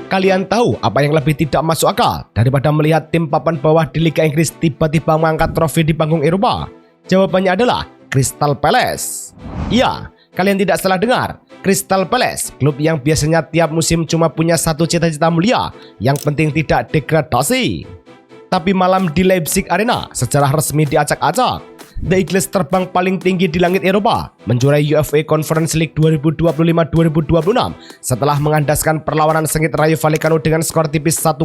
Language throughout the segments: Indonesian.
Kalian tahu apa yang lebih tidak masuk akal daripada melihat tim papan bawah di Liga Inggris tiba-tiba mengangkat trofi di panggung Eropa? Jawabannya adalah Crystal Palace. Iya, kalian tidak salah dengar. Crystal Palace, klub yang biasanya tiap musim cuma punya satu cita-cita mulia, yang penting tidak degradasi. Tapi malam di Leipzig Arena secara resmi diacak-acak. The Eagles terbang paling tinggi di langit Eropa, menjuarai UEFA Conference League 2025-2026 setelah mengandaskan perlawanan sengit Rayo Vallecano dengan skor tipis 1-0.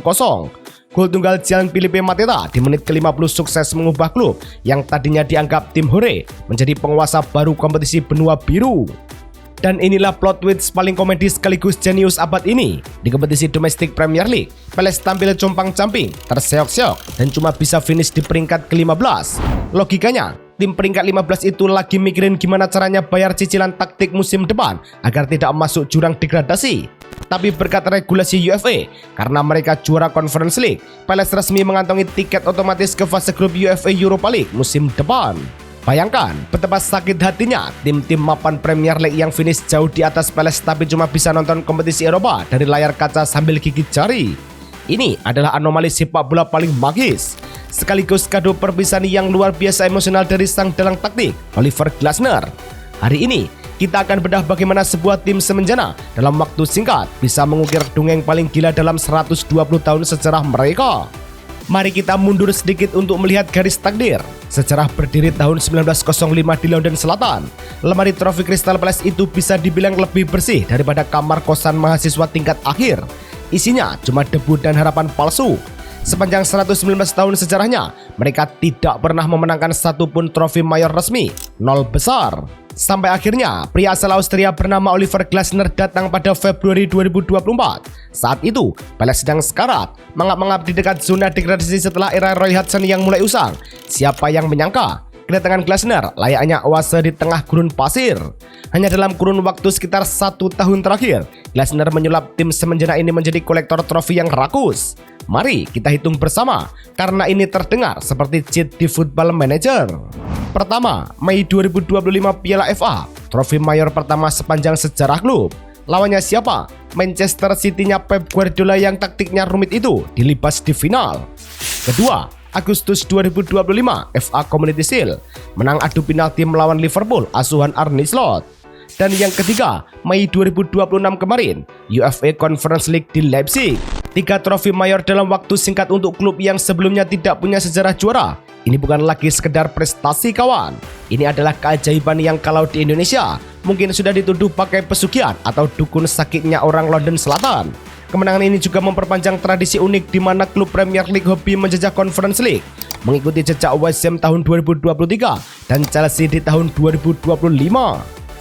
Gol tunggal Gianfilippo Mateta di menit ke-50 sukses mengubah klub yang tadinya dianggap tim hore menjadi penguasa baru kompetisi benua biru. Dan inilah plot twist paling komedi sekaligus jenius abad ini. Di kompetisi domestik Premier League, Palace tampil compang-camping, terseok-seok, dan cuma bisa finish di peringkat ke-15. Logikanya, tim peringkat 15 itu lagi mikirin gimana caranya bayar cicilan taktik musim depan agar tidak masuk jurang degradasi. Tapi berkat regulasi UEFA, karena mereka juara Conference League, Palace resmi mengantongi tiket otomatis ke fase grup UEFA Europa League musim depan. Bayangkan betapa sakit hatinya tim-tim mapan Premier League yang finish jauh di atas Palace tapi cuma bisa nonton kompetisi Eropa dari layar kaca sambil gigit jari. Ini adalah anomali sepak bola paling magis, sekaligus kado perpisahan yang luar biasa emosional dari sang dalang taktik, Oliver Glasner. Hari ini, kita akan bedah bagaimana sebuah tim semenjana dalam waktu singkat bisa mengukir dongeng paling gila dalam 120 tahun sejarah mereka. Mari kita mundur sedikit untuk melihat garis takdir. Sejarah berdiri tahun 1905 di London Selatan, lemari trofi Crystal Palace itu bisa dibilang lebih bersih daripada kamar kosan mahasiswa tingkat akhir. Isinya cuma debu dan harapan palsu. Sepanjang 119 tahun sejarahnya, mereka tidak pernah memenangkan satupun trofi mayor resmi, 0 besar. Sampai akhirnya, pria asal Austria bernama Oliver Glasner datang pada Februari 2024. Saat itu, Palace sedang sekarat, mengap-mengap di dekat zona degradasi setelah era Roy Hodgson yang mulai usang. Siapa yang menyangka? Kedatangan Glasner layaknya oase di tengah gurun pasir. Hanya dalam kurun waktu sekitar 1 tahun terakhir, Glasner menyulap tim semenjana ini menjadi kolektor trofi yang rakus. Mari kita hitung bersama, karena ini terdengar seperti cheat di Football Manager. Pertama, Mei 2025 Piala FA, trofi mayor pertama sepanjang sejarah klub. Lawannya siapa? Manchester City-nya Pep Guardiola yang taktiknya rumit itu dilibas di final. Kedua, Agustus 2025 FA Community Shield, menang adu penalti melawan Liverpool asuhan Arne Slot. Dan yang ketiga, Mei 2026 kemarin, UEFA Conference League di Leipzig. 3 trofi mayor dalam waktu singkat untuk klub yang sebelumnya tidak punya sejarah juara. Ini bukan lagi sekedar prestasi kawan. Ini adalah keajaiban yang kalau di Indonesia mungkin sudah dituduh pakai pesugihan atau dukun sakitnya orang London Selatan. Kemenangan ini juga memperpanjang tradisi unik di mana klub Premier League hobi menjajah Conference League, mengikuti jejak West Ham tahun 2023 dan Chelsea di tahun 2025.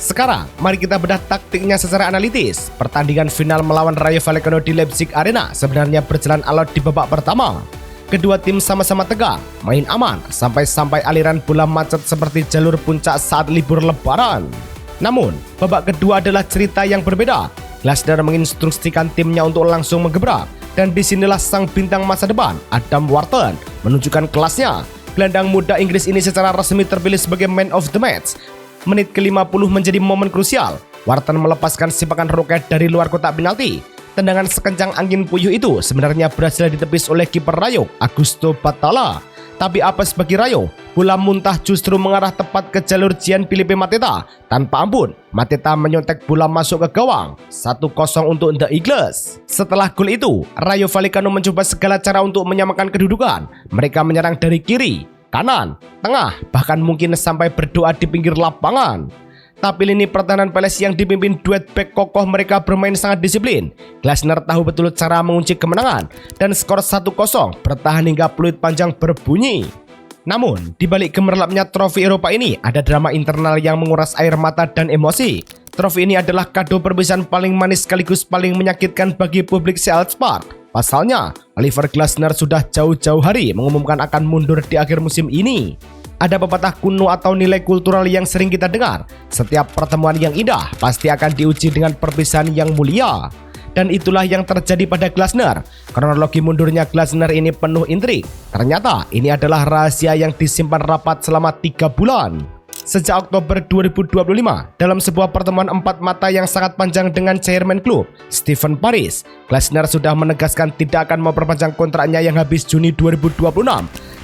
Sekarang, mari kita bedah taktiknya secara analitis. Pertandingan final melawan Rayo Vallecano di Leipzig Arena sebenarnya berjalan alot di babak pertama. Kedua tim sama-sama tegar, main aman, sampai aliran bola macet seperti jalur puncak saat libur lebaran. Namun, babak kedua adalah cerita yang berbeda. Glasner menginstruksikan timnya untuk langsung menggebrak, dan disinilah sang bintang masa depan, Adam Wharton, menunjukkan kelasnya. Gelandang muda Inggris ini secara resmi terpilih sebagai man of the match. Menit ke-50 menjadi momen krusial. Wharton melepaskan simpakan roket dari luar kotak penalti. Tendangan sekencang angin puyuh itu sebenarnya berhasil ditepis oleh kiper Rayo, Augusto Batalla. Tapi apes bagi Rayo, bola muntah justru mengarah tepat ke jalur Gianfilippo Mateta. Tanpa ampun, Mateta menyontek bola masuk ke gawang. 1-0 untuk The Eagles. Setelah gol itu, Rayo Vallecano mencoba segala cara untuk menyamakan kedudukan. Mereka menyerang dari kiri, kanan, tengah, bahkan mungkin sampai berdoa di pinggir lapangan. Tapi lini pertahanan Palace yang dipimpin duet back kokoh mereka bermain sangat disiplin. Glasner tahu betul cara mengunci kemenangan dan skor 1-0 bertahan hingga peluit panjang berbunyi. Namun, di balik gemerlapnya trofi Eropa ini ada drama internal yang menguras air mata dan emosi. Trofi ini adalah kado perpisahan paling manis sekaligus paling menyakitkan bagi publik Selhurst Park. Pasalnya, Oliver Glasner sudah jauh-jauh hari mengumumkan akan mundur di akhir musim ini. Ada pepatah kuno atau nilai kultural yang sering kita dengar. Setiap pertemuan yang indah pasti akan diuji dengan perpisahan yang mulia. Dan itulah yang terjadi pada Glasner. Kronologi mundurnya Glasner ini penuh intrik. Ternyata ini adalah rahasia yang disimpan rapat selama 3 bulan. Sejak Oktober 2025, dalam sebuah pertemuan empat mata yang sangat panjang dengan chairman klub, Stephen Paris, Glasner sudah menegaskan tidak akan memperpanjang kontraknya yang habis Juni 2026.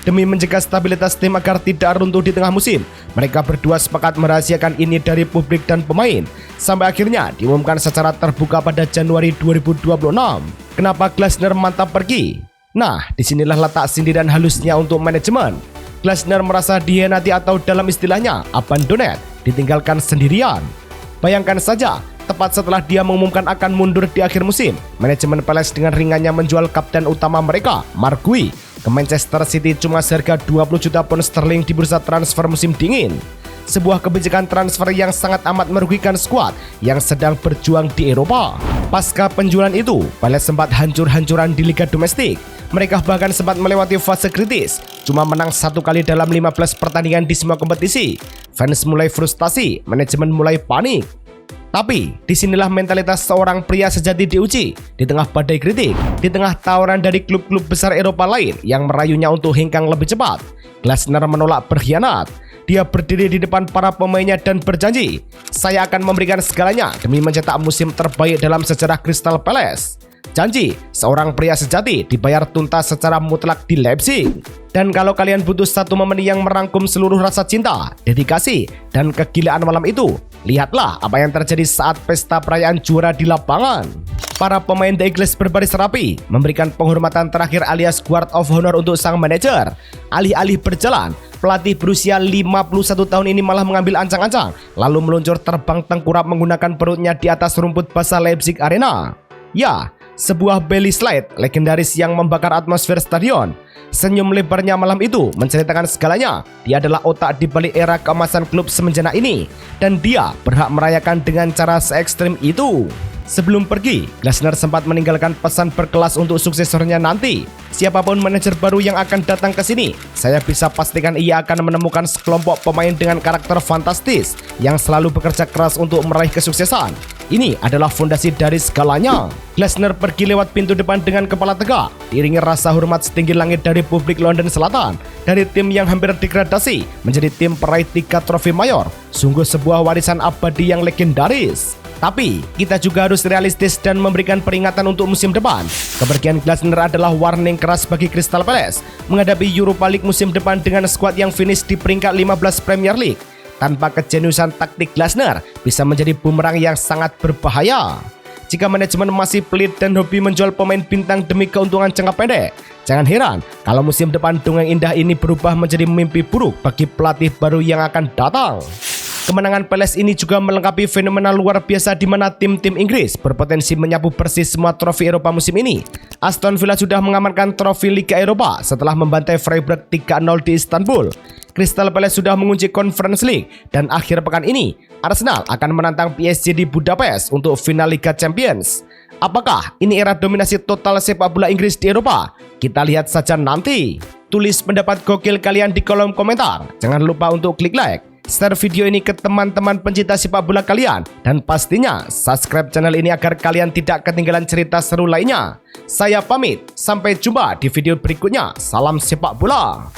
Demi menjaga stabilitas tim agar tidak runtuh di tengah musim, mereka berdua sepakat merahasiakan ini dari publik dan pemain, sampai akhirnya diumumkan secara terbuka pada Januari 2026. Kenapa Glasner mantap pergi? Nah, disinilah letak sindiran halusnya untuk manajemen. Glasner merasa dihianati atau dalam istilahnya abandoned, ditinggalkan sendirian. Bayangkan saja, tepat setelah dia mengumumkan akan mundur di akhir musim, manajemen Palace dengan ringannya menjual kapten utama mereka, Mark Gui, ke Manchester City cuma seharga 20 juta pound sterling di bursa transfer musim dingin. Sebuah kebijakan transfer yang sangat amat merugikan skuad yang sedang berjuang di Eropa. Pasca penjualan itu, Palace sempat hancur-hancuran di liga domestik. Mereka bahkan sempat melewati fase kritis, cuma menang 1 kali dalam 15 pertandingan di semua kompetisi. Fans mulai frustasi, manajemen mulai panik. Tapi, disinilah mentalitas seorang pria sejati diuji. Di tengah badai kritik, di tengah tawaran dari klub-klub besar Eropa lain yang merayunya untuk hengkang lebih cepat, Glasner menolak berkhianat. Dia berdiri di depan para pemainnya dan berjanji, "Saya akan memberikan segalanya demi mencetak musim terbaik dalam sejarah Crystal Palace." Janji seorang pria sejati dibayar tuntas secara mutlak di Leipzig. Dan kalau kalian butuh satu momen yang merangkum seluruh rasa cinta, dedikasi, dan kegilaan malam itu, lihatlah apa yang terjadi saat pesta perayaan juara di lapangan. Para pemain The Eagles berbaris rapi, memberikan penghormatan terakhir alias Guard of Honor untuk sang manajer. Alih-alih berjalan, pelatih berusia 51 tahun ini malah mengambil ancang-ancang, lalu meluncur terbang tengkurap menggunakan perutnya di atas rumput basah Leipzig Arena. Ya, sebuah belly slide legendaris yang membakar atmosfer stadion. Senyum lebarnya malam itu menceritakan segalanya. Dia adalah otak di balik era keemasan klub semenjana ini, dan dia berhak merayakan dengan cara se-ekstrim itu. Sebelum pergi, Glasner sempat meninggalkan pesan berkelas untuk suksesornya nanti. Siapapun manajer baru yang akan datang ke sini, saya bisa pastikan ia akan menemukan sekelompok pemain dengan karakter fantastis yang selalu bekerja keras untuk meraih kesuksesan. Ini adalah fondasi dari segalanya. Glasner pergi lewat pintu depan dengan kepala tegak, diiringi rasa hormat setinggi langit dari publik London Selatan. Dari tim yang hampir degradasi menjadi tim peraih 3 trofi mayor, sungguh sebuah warisan abadi yang legendaris. Tapi, kita juga harus realistis dan memberikan peringatan untuk musim depan. Kepergian Glasner adalah warning keras bagi Crystal Palace menghadapi Europa League musim depan dengan skuad yang finish di peringkat 15 Premier League. Tanpa kejeniusan taktik Glasner bisa menjadi bumerang yang sangat berbahaya. Jika manajemen masih pelit dan hobi menjual pemain bintang demi keuntungan jangka pendek, jangan heran kalau musim depan dongeng indah ini berubah menjadi mimpi buruk bagi pelatih baru yang akan datang. Kemenangan Palace ini juga melengkapi fenomena luar biasa di mana tim-tim Inggris berpotensi menyapu bersih semua trofi Eropa musim ini. Aston Villa sudah mengamankan trofi Liga Eropa setelah membantai Freiburg 3-0 di Istanbul. Crystal Palace sudah mengunci Conference League, dan akhir pekan ini Arsenal akan menantang PSG di Budapest untuk final Liga Champions. Apakah ini era dominasi total sepak bola Inggris di Eropa? Kita lihat saja nanti. Tulis pendapat gokil kalian di kolom komentar. Jangan lupa untuk klik like, share video ini ke teman-teman pencinta sepak bola kalian, dan pastinya subscribe channel ini agar kalian tidak ketinggalan cerita seru lainnya. Saya pamit, sampai jumpa di video berikutnya. Salam sepak bola.